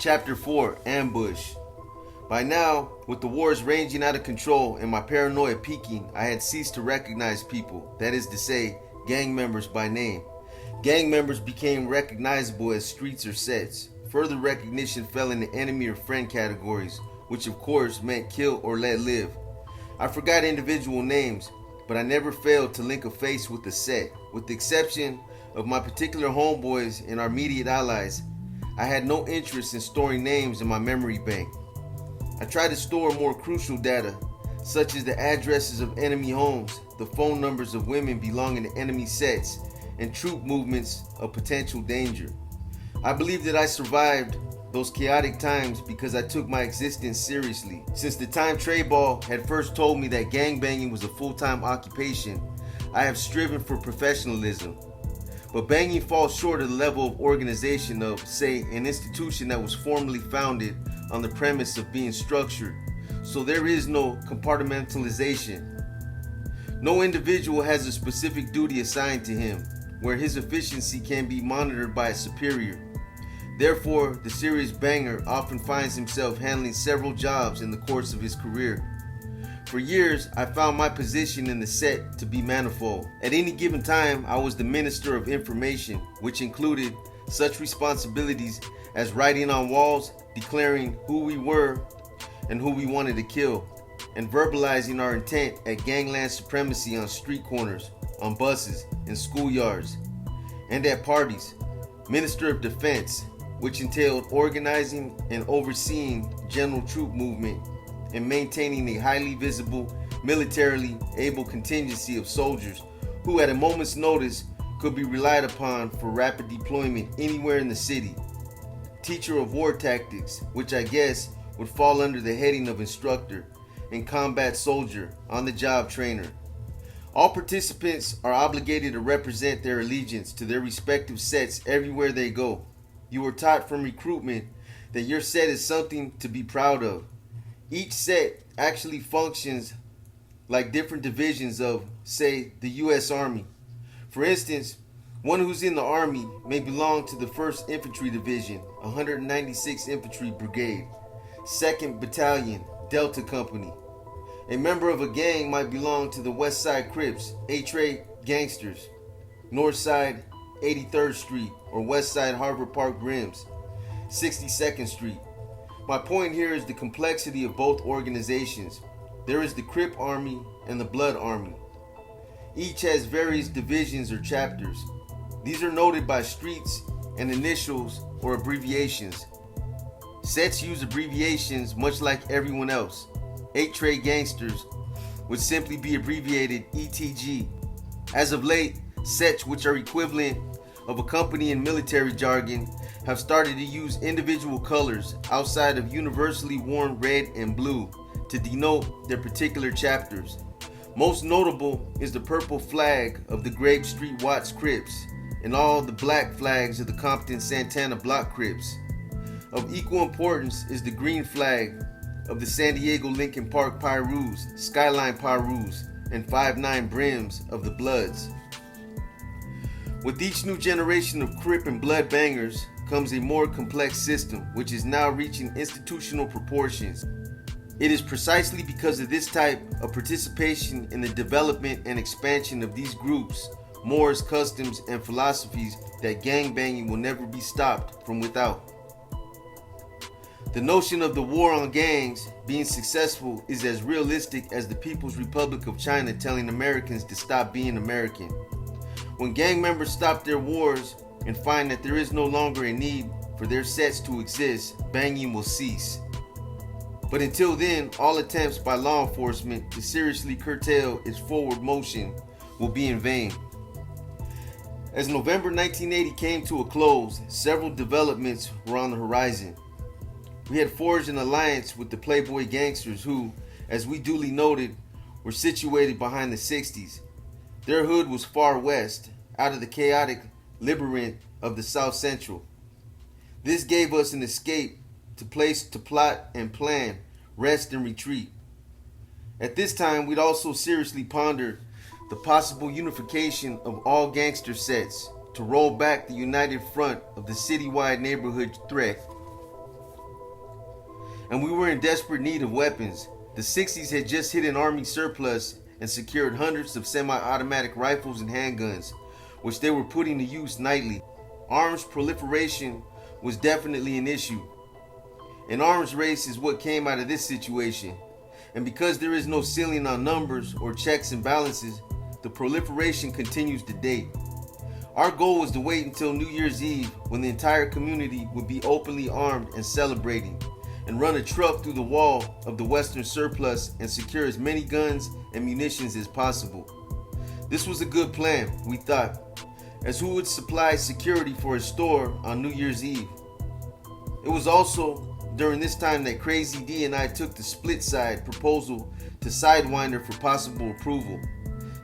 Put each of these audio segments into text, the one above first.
Chapter 4, Ambush. By now, with the wars raging out of control and my paranoia peaking, I had ceased to recognize people, that is to say, gang members by name. Gang members became recognizable as streets or sets. Further recognition fell into enemy or friend categories, which of course meant kill or let live. I forgot individual names, but I never failed to link a face with a set. With the exception of my particular homeboys and our immediate allies, I had no interest in storing names in my memory bank. I tried to store more crucial data, such as the addresses of enemy homes, the phone numbers of women belonging to enemy sets, and troop movements of potential danger. I believe that I survived those chaotic times because I took my existence seriously. Since the time Trey Ball had first told me that gangbanging was a full-time occupation, I have striven for professionalism. But banging falls short of the level of organization of, say, an institution that was formally founded on the premise of being structured, so there is no compartmentalization. No individual has a specific duty assigned to him, where his efficiency can be monitored by a superior. Therefore, the serious banger often finds himself handling several jobs in the course of his career. For years, I found my position in the set to be manifold. At any given time, I was the minister of information, which included such responsibilities as writing on walls, declaring who we were and who we wanted to kill, and verbalizing our intent at gangland supremacy on street corners, on buses, in schoolyards, and at parties. Minister of Defense, which entailed organizing and overseeing general troop movement and maintaining a highly visible, militarily able contingency of soldiers who at a moment's notice could be relied upon for rapid deployment anywhere in the city. Teacher of War Tactics, which I guess would fall under the heading of instructor, and combat soldier, on-the-job trainer. All participants are obligated to represent their allegiance to their respective sets everywhere they go. You are taught from recruitment that your set is something to be proud of. Each set actually functions like different divisions of, say, the U.S. Army. For instance, one who's in the Army may belong to the 1st Infantry Division, 196th Infantry Brigade, 2nd Battalion, Delta Company. A member of a gang might belong to the West Side Crips, A-Tray Gangsters, North Side 83rd Street, or West Side Harvard Park Rims, 62nd Street. My point here is the complexity of both organizations. There is the Crip Army and the Blood Army. Each has various divisions or chapters. These are noted by streets and initials or abbreviations. Sets use abbreviations much like everyone else. 8-Tray Gangsters would simply be abbreviated ETG. As of late, sets, which are equivalent of a company in military jargon, have started to use individual colors outside of universally worn red and blue to denote their particular chapters. Most notable is the purple flag of the Grape Street Watts Crips and all the black flags of the Compton Santana Block Crips. Of equal importance is the green flag of the San Diego Lincoln Park Pyrus, Skyline Pyrus, and 5'9" Brims of the Bloods. With each new generation of Crip and Blood bangers comes a more complex system, which is now reaching institutional proportions. It is precisely because of this type of participation in the development and expansion of these groups, mores, customs, and philosophies that gangbanging will never be stopped from without. The notion of the war on gangs being successful is as realistic as the People's Republic of China telling Americans to stop being American. When gang members stop their wars and find that there is no longer a need for their sets to exist, banging will cease. But until then, all attempts by law enforcement to seriously curtail its forward motion will be in vain. As November 1980 came to a close, several developments were on the horizon. We had forged an alliance with the Playboy gangsters who, as we duly noted, were situated behind the 60s. Their hood was far west, out of the chaotic labyrinth of the South Central. This gave us an escape to place to plot and plan, rest and retreat. At this time, we'd also seriously pondered the possible unification of all gangster sets to roll back the united front of the citywide neighborhood threat. and we were in desperate need of weapons. The 60s had just hit an army surplus and secured hundreds of semi-automatic rifles and handguns, which they were putting to use nightly. Arms proliferation was definitely an issue. An arms race is what came out of this situation, and because there is no ceiling on numbers or checks and balances, the proliferation continues to date. Our goal was to wait until New Year's Eve, when the entire community would be openly armed and celebrating, and run a truck through the wall of the Western surplus and secure as many guns and munitions as possible. This was a good plan, we thought, as who would supply security for a store on New Year's Eve? It was also during this time that Crazy D and I took the split side proposal to Sidewinder for possible approval.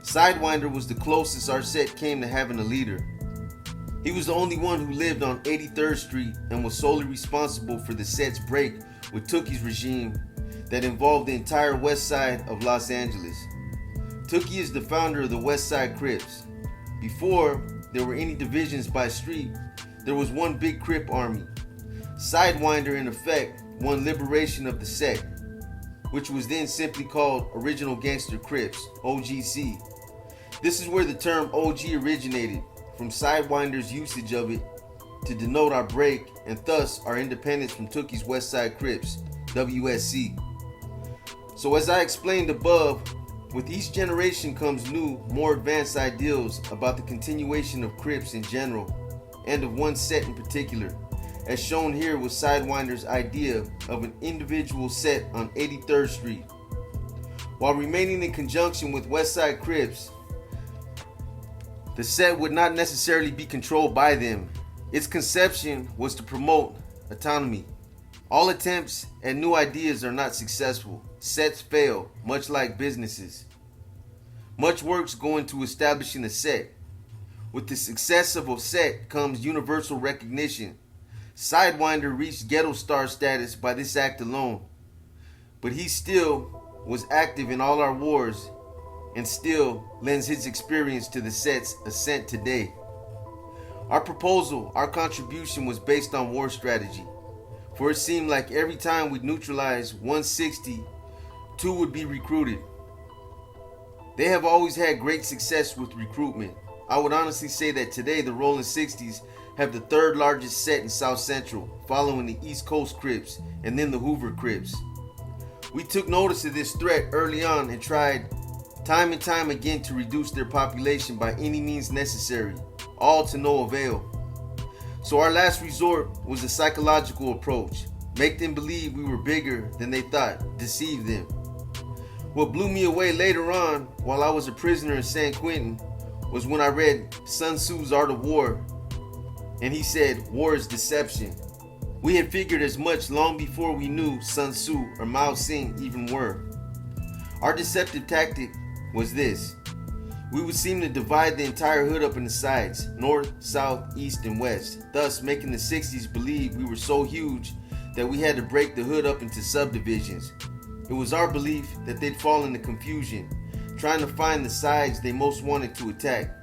Sidewinder was the closest our set came to having a leader. He was the only one who lived on 83rd Street and was solely responsible for the set's break with Tookie's regime that involved the entire west side of Los Angeles. Tookie is the founder of the West Side Crips. Before there were any divisions by street, there was one big Crip army. Sidewinder, in effect, won liberation of the sect, which was then simply called Original Gangster Crips, OGC. This is where the term OG originated, from Sidewinder's usage of it to denote our break and thus our independence from Tookie's West Side Crips, WSC. So as I explained above, with each generation comes new, more advanced ideals about the continuation of Crips in general, and of one set in particular, as shown here with Sidewinder's idea of an individual set on 83rd Street. While remaining in conjunction with West Side Crips, the set would not necessarily be controlled by them. Its conception was to promote autonomy. All attempts at new ideas are not successful. Sets fail, much like businesses. Much works go into establishing a set. With the success of a set comes universal recognition. Sidewinder reached ghetto star status by this act alone, but he still was active in all our wars and still lends his experience to the set's ascent today. Our proposal, our contribution was based on war strategy, for it seemed like every time we'd neutralize 160, 2 would be recruited. They have always had great success with recruitment. I would honestly say that today the Rolling 60s have the third largest set in South Central, following the East Coast Crips and then the Hoover Crips. We took notice of this threat early on and tried time and time again to reduce their population by any means necessary, all to no avail. So our last resort was a psychological approach. Make them believe we were bigger than they thought, deceive them. What blew me away later on, while I was a prisoner in San Quentin, was when I read Sun Tzu's Art of War, and he said, war is deception. We had figured as much long before we knew Sun Tzu or Mao Zedong even were. Our deceptive tactic was this. We would seem to divide the entire hood up into sides, north, south, east, and west, thus making the 60s believe we were so huge that we had to break the hood up into subdivisions. It was our belief that they'd fall into confusion, trying to find the sides they most wanted to attack.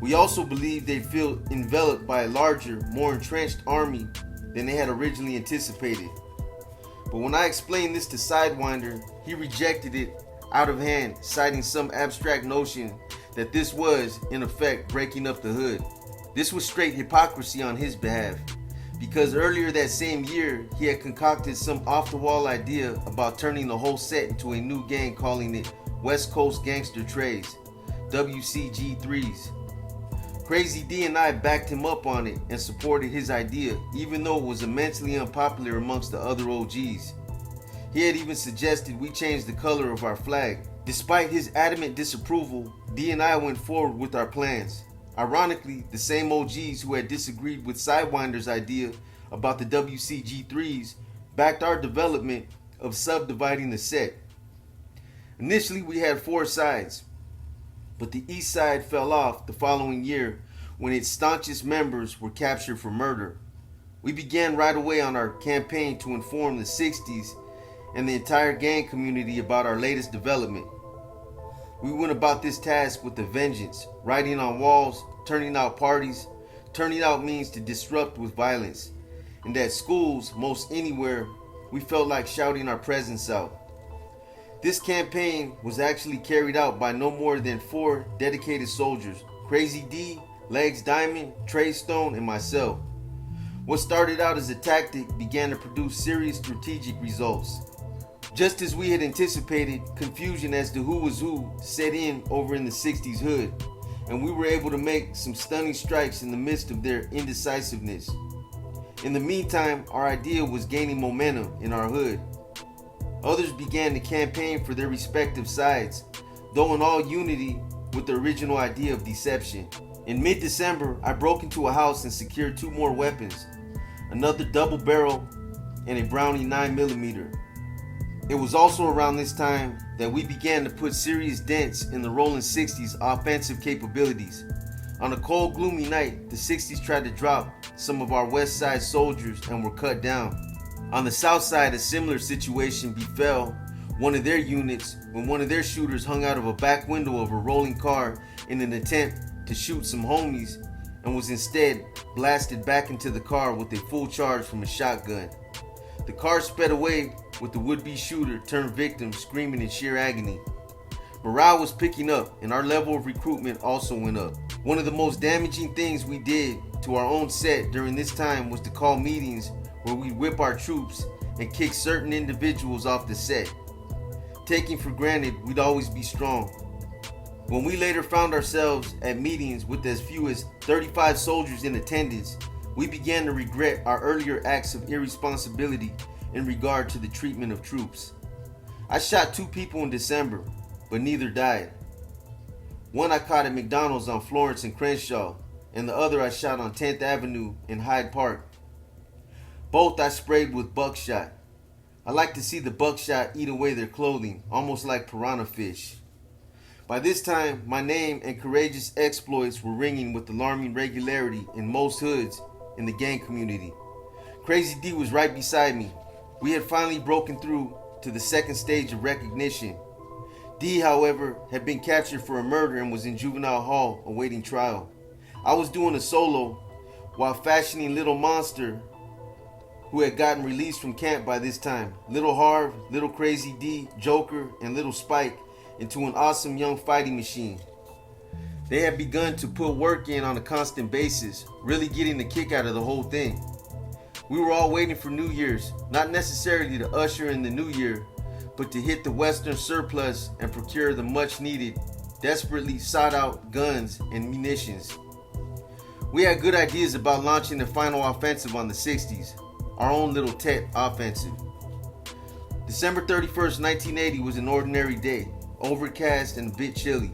We also believed they'd feel enveloped by a larger, more entrenched army than they had originally anticipated. But when I explained this to Sidewinder, he rejected it out of hand, citing some abstract notion that this was, in effect, breaking up the hood. This was straight hypocrisy on his behalf, because earlier that same year, he had concocted some off-the-wall idea about turning the whole set into a new gang, calling it West Coast Gangster Trays, WCG3s. Crazy D and I backed him up on it and supported his idea, even though it was immensely unpopular amongst the other OGs. He had even suggested we change the color of our flag. Despite his adamant disapproval, D and I went forward with our plans. Ironically, the same OGs who had disagreed with Sidewinder's idea about the WCG3s backed our development of subdividing the set. Initially, we had 4 sides, but the east side fell off the following year when its staunchest members were captured for murder. We began right away on our campaign to inform the 60s and the entire gang community about our latest development. We went about this task with a vengeance, writing on walls, turning out parties. Turning out means to disrupt with violence, and at schools, most anywhere, we felt like shouting our presence out. This campaign was actually carried out by no more than 4 dedicated soldiers: Crazy D, Legs Diamond, Trey Stone, and myself. What started out as a tactic began to produce serious strategic results. Just as we had anticipated, confusion as to who was who set in over in the 60s hood, and we were able to make some stunning strikes in the midst of their indecisiveness. In the meantime, our idea was gaining momentum in our hood. Others began to campaign for their respective sides, though in all unity with the original idea of deception. In mid-December, I broke into a house and secured 2 more weapons, another double barrel and a Browning 9mm. It was also around this time that we began to put serious dents in the rolling 60s offensive capabilities. On a cold, gloomy night, the 60s tried to drop some of our west side soldiers and were cut down. On the south side, a similar situation befell one of their units when one of their shooters hung out of a back window of a rolling car in an attempt to shoot some homies and was instead blasted back into the car with a full charge from a shotgun. The car sped away with the would-be shooter turned victim screaming in sheer agony. Morale was picking up and our level of recruitment also went up. One of the most damaging things we did to our own set during this time was to call meetings where we'd whip our troops and kick certain individuals off the set, taking for granted we'd always be strong. When we later found ourselves at meetings with as few as 35 soldiers in attendance, we began to regret our earlier acts of irresponsibility in regard to the treatment of troops. I shot 2 people in December, but neither died. One I caught at McDonald's on Florence and Crenshaw, and the other I shot on 10th Avenue in Hyde Park. Both I sprayed with buckshot. I like to see the buckshot eat away their clothing, almost like piranha fish. By this time, my name and courageous exploits were ringing with alarming regularity in most hoods in the gang community. Crazy D was right beside me. We had finally broken through to the second stage of recognition. D, however, had been captured for a murder and was in juvenile hall awaiting trial. I was doing a solo while fashioning Little Monster, who had gotten released from camp by this time, Little Harv, Little Crazy D, Joker, and Little Spike into an awesome young fighting machine. They had begun to put work in on a constant basis, really getting the kick out of the whole thing. We were all waiting for New Year's, not necessarily to usher in the new year, but to hit the Western surplus and procure the much needed, desperately sought out guns and munitions. We had good ideas about launching the final offensive on the 60s, our own little Tet offensive. December 31st, 1980 was an ordinary day, overcast and a bit chilly.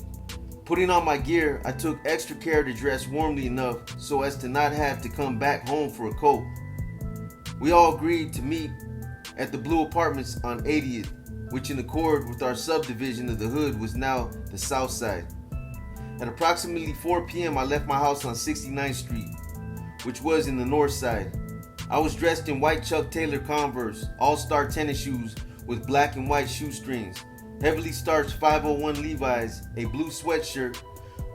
Putting on my gear, I took extra care to dress warmly enough so as to not have to come back home for a coat. We all agreed to meet at the Blue Apartments on 80th, which in accord with our subdivision of the hood was now the South Side. At approximately 4 p.m. I left my house on 69th Street, which was in the North Side. I was dressed in white Chuck Taylor Converse, all-star tennis shoes with black and white shoestrings, heavily starched 501 Levi's, a blue sweatshirt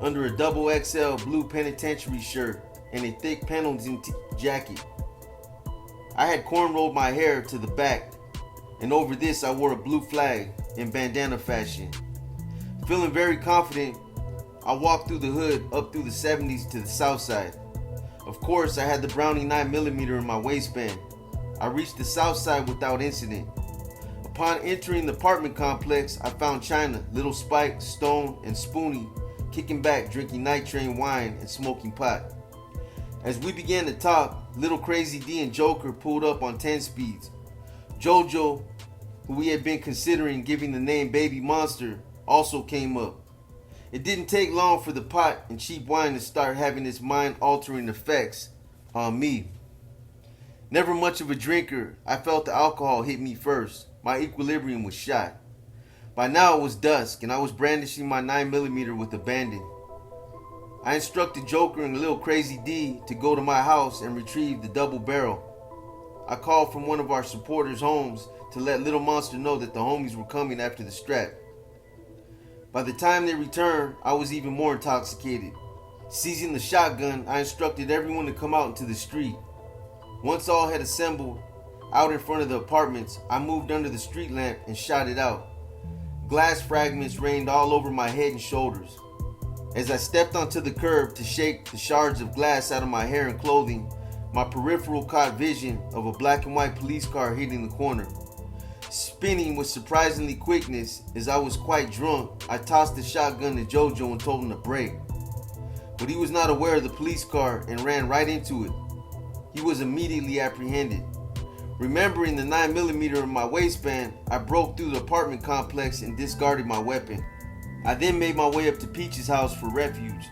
under a double XL blue penitentiary shirt, and a thick Pendleton jacket. I had cornrowed my hair to the back, and over this I wore a blue flag in bandana fashion. Feeling very confident, I walked through the hood up through the 70s to the south side. Of course, I had the Browning 9mm in my waistband. I reached the south side without incident. Upon entering the apartment complex, I found China, Little Spike, Stone, and Spoonie kicking back, drinking Night Train wine and smoking pot. As we began to talk, Little Crazy D and Joker pulled up on 10 speeds. Jojo, who we had been considering giving the name Baby Monster, also came up. It didn't take long for the pot and cheap wine to start having its mind-altering effects on me. Never much of a drinker, I felt the alcohol hit me first. My equilibrium was shot. By now it was dusk and I was brandishing my 9mm with abandon. I instructed Joker and Lil Crazy D to go to my house and retrieve the double barrel. I called from one of our supporters' homes to let Little Monster know that the homies were coming after the strap. By the time they returned, I was even more intoxicated. Seizing the shotgun, I instructed everyone to come out into the street. Once all had assembled, out in front of the apartments, I moved under the street lamp and shot it out. Glass fragments rained all over my head and shoulders. As I stepped onto the curb to shake the shards of glass out of my hair and clothing, my peripheral caught vision of a black and white police car hitting the corner. Spinning with surprisingly quickness, as I was quite drunk, I tossed the shotgun to Jojo and told him to brake. But he was not aware of the police car and ran right into it. He was immediately apprehended. Remembering the 9mm in my waistband, I broke through the apartment complex and discarded my weapon. I then made my way up to Peach's house for refuge.